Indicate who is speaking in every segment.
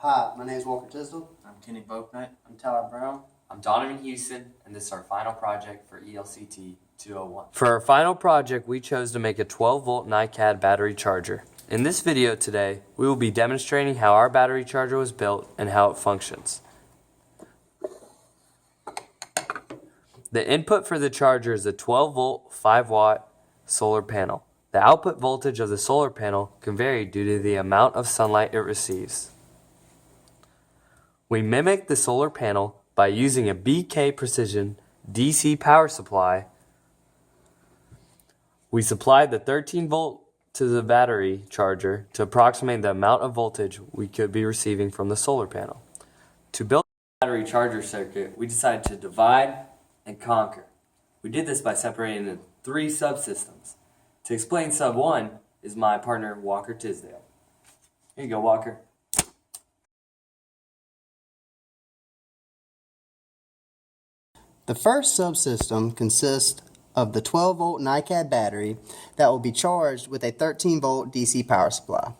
Speaker 1: Hi, my name is Walker Tisdale.
Speaker 2: I'm Kenny Boaknight.
Speaker 1: I'm Tyler Brown.
Speaker 3: I'm Donovan Houston, and this is our final project for ELCT 201.
Speaker 4: For our final project, we chose to make a 12-volt NiCad battery charger. In this video today, we will be demonstrating how our battery charger was built and how it functions. The input for the charger is a 12-volt, 5-watt solar panel. The output voltage of the solar panel can vary due to the amount of sunlight it receives. We mimic the solar panel by using a BK Precision DC power supply. We supplied the 13-volt to the battery charger to approximate the amount of voltage we could be receiving from the solar panel. To build the battery charger circuit, we decided to divide and conquer. We did this by separating into 3 subsystems. To explain sub 1 is my partner Walker Tisdale. Here you go, Walker.
Speaker 1: The first subsystem consists of the 12-volt NiCad battery that will be charged with a 13-volt DC power supply,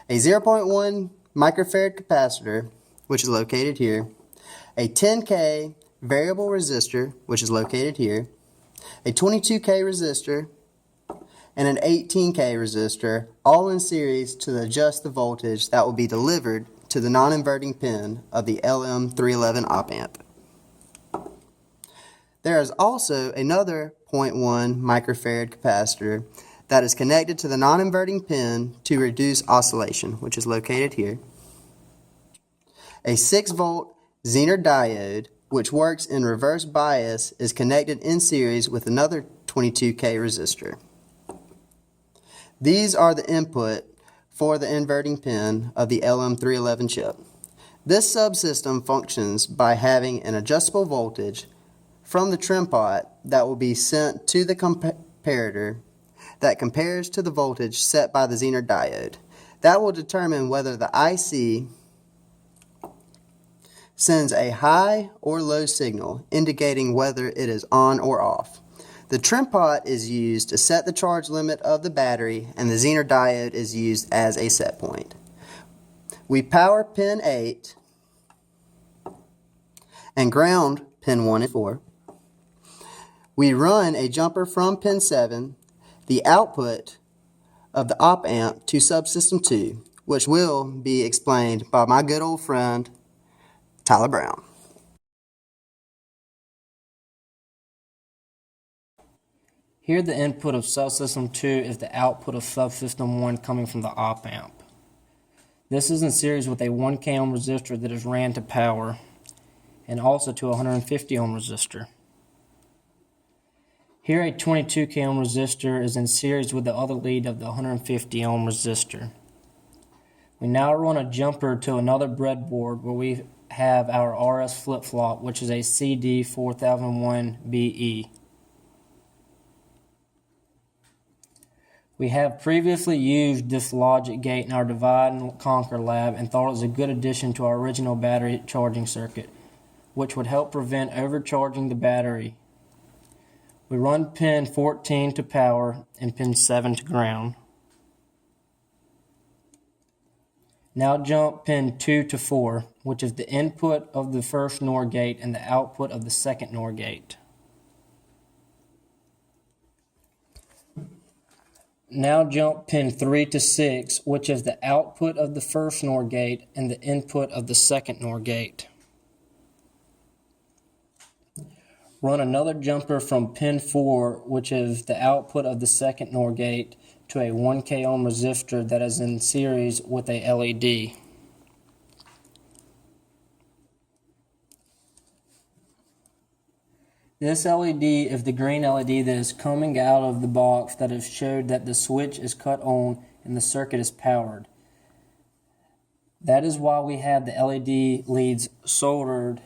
Speaker 1: a 0.1 microfarad capacitor, which is located here, a 10K variable resistor, which is located here, a 22K resistor, and an 18K resistor, all in series to adjust the voltage that will be delivered to the non-inverting pin of the LM311 op-amp. There is also another 0.1 microfarad capacitor that is connected to the non-inverting pin to reduce oscillation, which is located here. A 6-volt Zener diode, which works in reverse bias, is connected in series with another 22K resistor. These are the input for the inverting pin of the LM311 chip. This subsystem functions by having an adjustable voltage from the trim pot that will be sent to the comparator that compares to the voltage set by the Zener diode. That will determine whether the IC sends a high or low signal, indicating whether it is on or off. The trim pot is used to set the charge limit of the battery, and the Zener diode is used as a set point. We power pin 8 and ground pin 1 and 4. We run a jumper from pin 7, the output of the op-amp, to subsystem 2, which will be explained by my good old friend, Tyler Brown.
Speaker 5: Here the input of subsystem 2 is the output of subsystem 1 coming from the op-amp. This is in series with a 1K ohm resistor that is ran to power, and also to a 150 ohm resistor. Here a 22K ohm resistor is in series with the other lead of the 150 ohm resistor. We now run a jumper to another breadboard where we have our RS flip-flop, which is a CD4001BE. We have previously used this logic gate in our Divide and Conquer lab and thought it was a good addition to our original battery charging circuit, which would help prevent overcharging the battery. We run pin 14 to power and pin 7 to ground. Now jump pin 2 to 4, which is the input of the first NOR gate and the output of the second NOR gate. Now jump pin 3 to 6, which is the output of the first NOR gate and the input of the second NOR gate. Run another jumper from pin 4, which is the output of the second NOR gate, to a 1K ohm resistor that is in series with a LED. This LED is the green LED that is coming out of the box that has showed that the switch is cut on and the circuit is powered. That is why we have the LED leads soldered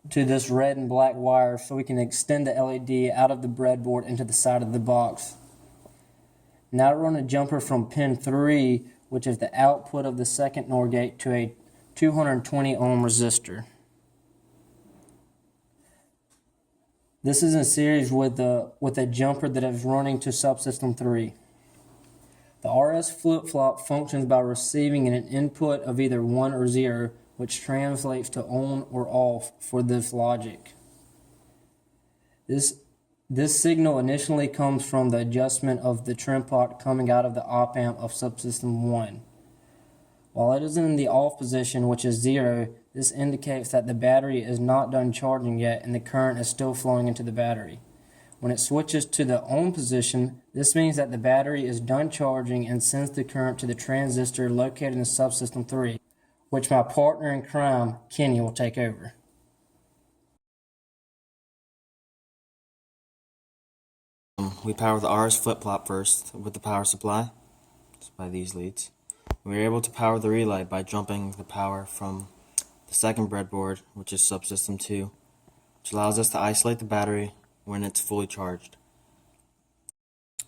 Speaker 5: to this red and black wire, so we can extend the LED out of the breadboard into the side of the box. Now run a jumper from pin 3, which is the output of the second NOR gate, to a 220 ohm resistor. This is in series with a jumper that is running to subsystem 3. The RS flip-flop functions by receiving an input of either 1 or 0, which translates to on or off for this logic. This signal initially comes from the adjustment of the trim pot coming out of the op-amp of subsystem 1. While it is in the off position, which is 0, this indicates that the battery is not done charging yet and the current is still flowing into the battery. When it switches to the on position, this means that the battery is done charging and sends the current to the transistor located in subsystem 3, which my partner in crime, Kenny, will take over.
Speaker 2: We power the RS flip-flop first with the power supply, just by these leads. We are able to power the relay by jumping the power from the second breadboard, which is subsystem 2, which allows us to isolate the battery when it's fully charged.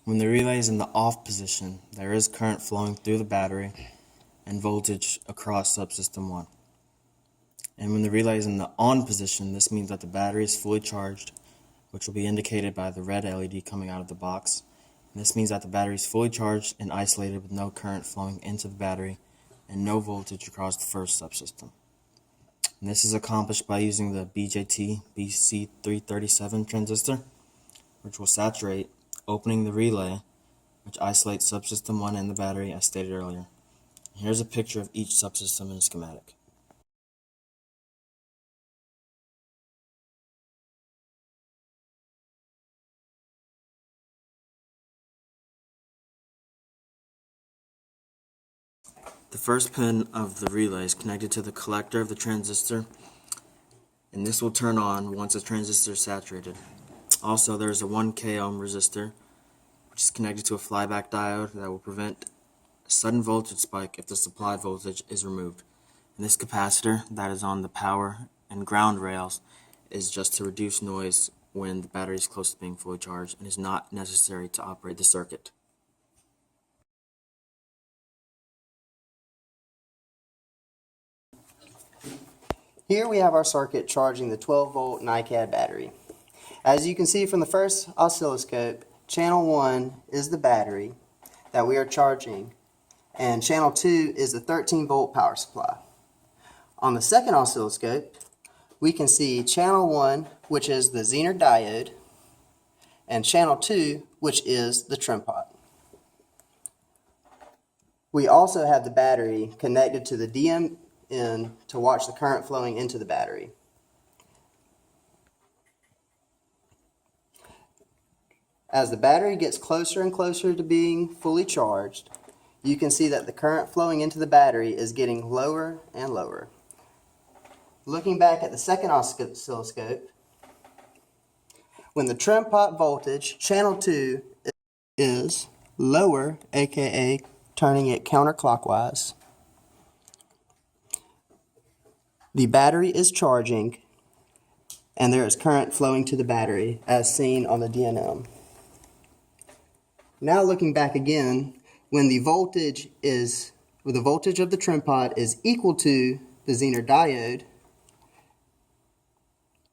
Speaker 2: When the relay is in the off position, there is current flowing through the battery and voltage across subsystem 1. And when the relay is in the on position, this means that the battery is fully charged, which will be indicated by the red LED coming out of the box. And this means that the battery is fully charged and isolated with no current flowing into the battery and no voltage across the first subsystem. And this is accomplished by using the BJT BC337 transistor, which will saturate, opening the relay, which isolates subsystem 1 and the battery as stated earlier. Here's a picture of each subsystem in a schematic. The first pin of the relay is connected to the collector of the transistor, and this will turn on once the transistor is saturated. Also, there is a 1K ohm resistor, which is connected to a flyback diode that will prevent a sudden voltage spike if the supply voltage is removed. And this capacitor that is on the power and ground rails is just to reduce noise when the battery is close to being fully charged and is not necessary to operate the circuit.
Speaker 1: Here we have our circuit charging the 12-volt NiCad battery. As you can see from the first oscilloscope, channel 1 is the battery that we are charging, and channel 2 is the 13-volt power supply. On the second oscilloscope, we can see channel 1, which is the Zener diode, and channel 2, which is the trim pot. We also have the battery connected to the DMN to watch the current flowing into the battery. As the battery gets closer and closer to being fully charged, you can see that the current flowing into the battery is getting lower and lower. Looking back at the second oscilloscope, when the trim pot voltage, channel 2, is lower, aka turning it counterclockwise, the battery is charging and there is current flowing to the battery as seen on the DNM. Now looking back again, when the voltage of the trim pot is equal to the Zener diode,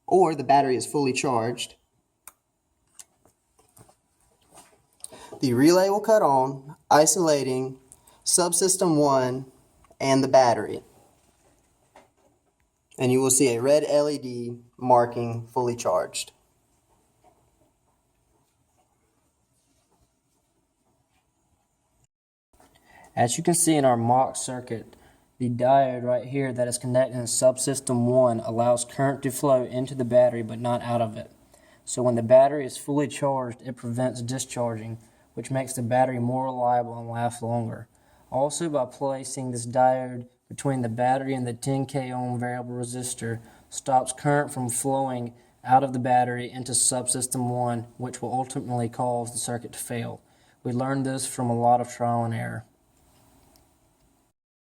Speaker 1: or the battery is fully charged, the relay will cut on, isolating subsystem 1 and the battery. And you will see a red LED marking fully charged.
Speaker 5: As you can see in our mock circuit, the diode right here that is connected in subsystem 1 allows current to flow into the battery but not out of it. So when the battery is fully charged, it prevents discharging, which makes the battery more reliable and lasts longer. Also, by placing this diode between the battery and the 10K ohm variable resistor, stops current from flowing out of the battery into subsystem 1, which will ultimately cause the circuit to fail. We learned this from a lot of trial and error.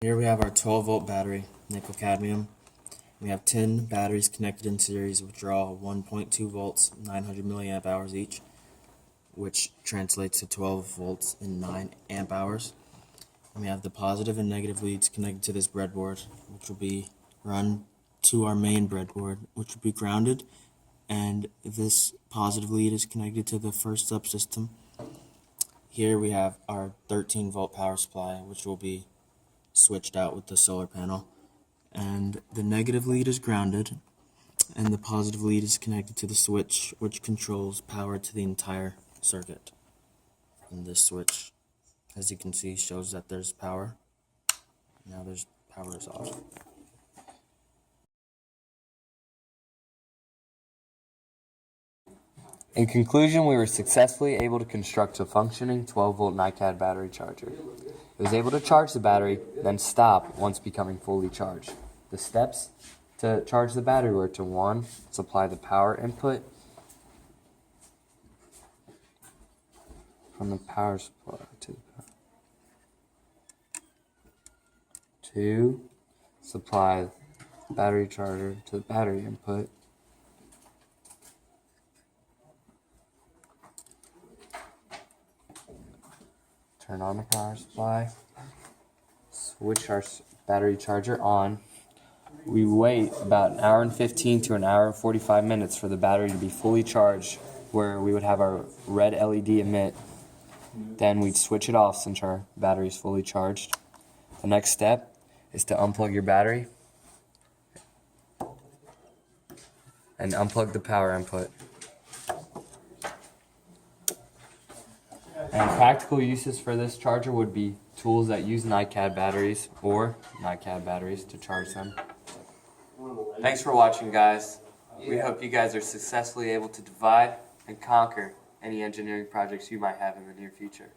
Speaker 2: Here we have our 12-volt battery, nickel cadmium. We have 10 batteries connected in series, which are all 1.2 volts, 900 milliamp hours each, which translates to 12 volts and 9 amp hours. And we have the positive and negative leads connected to this breadboard, which will be run to our main breadboard, which will be grounded, and this positive lead is connected to the first subsystem. Here we have our 13-volt power supply, which will be switched out with the solar panel. And the negative lead is grounded, and the positive lead is connected to the switch, which controls power to the entire circuit. And this switch, as you can see, shows that there's power. Now there's power is off.
Speaker 4: In conclusion, we were successfully able to construct a functioning 12-volt NiCad battery charger. It was able to charge the battery, then stop once becoming fully charged. The steps to charge the battery were to 1. Supply the power input from the power supply to the power. 2. Supply the battery charger to the battery input. Turn on the power supply. Switch our battery charger on. We wait about an hour and 15 to an hour and 45 minutes for the battery to be fully charged, where we would have our red LED emit. Then we'd switch it off since our battery is fully charged. The next step is to unplug your battery and unplug the power input. And practical uses for this charger would be tools that use NiCad batteries or NiCad batteries to charge them. Thanks for watching, guys. We hope you guys are successfully able to divide and conquer any engineering projects you might have in the near future.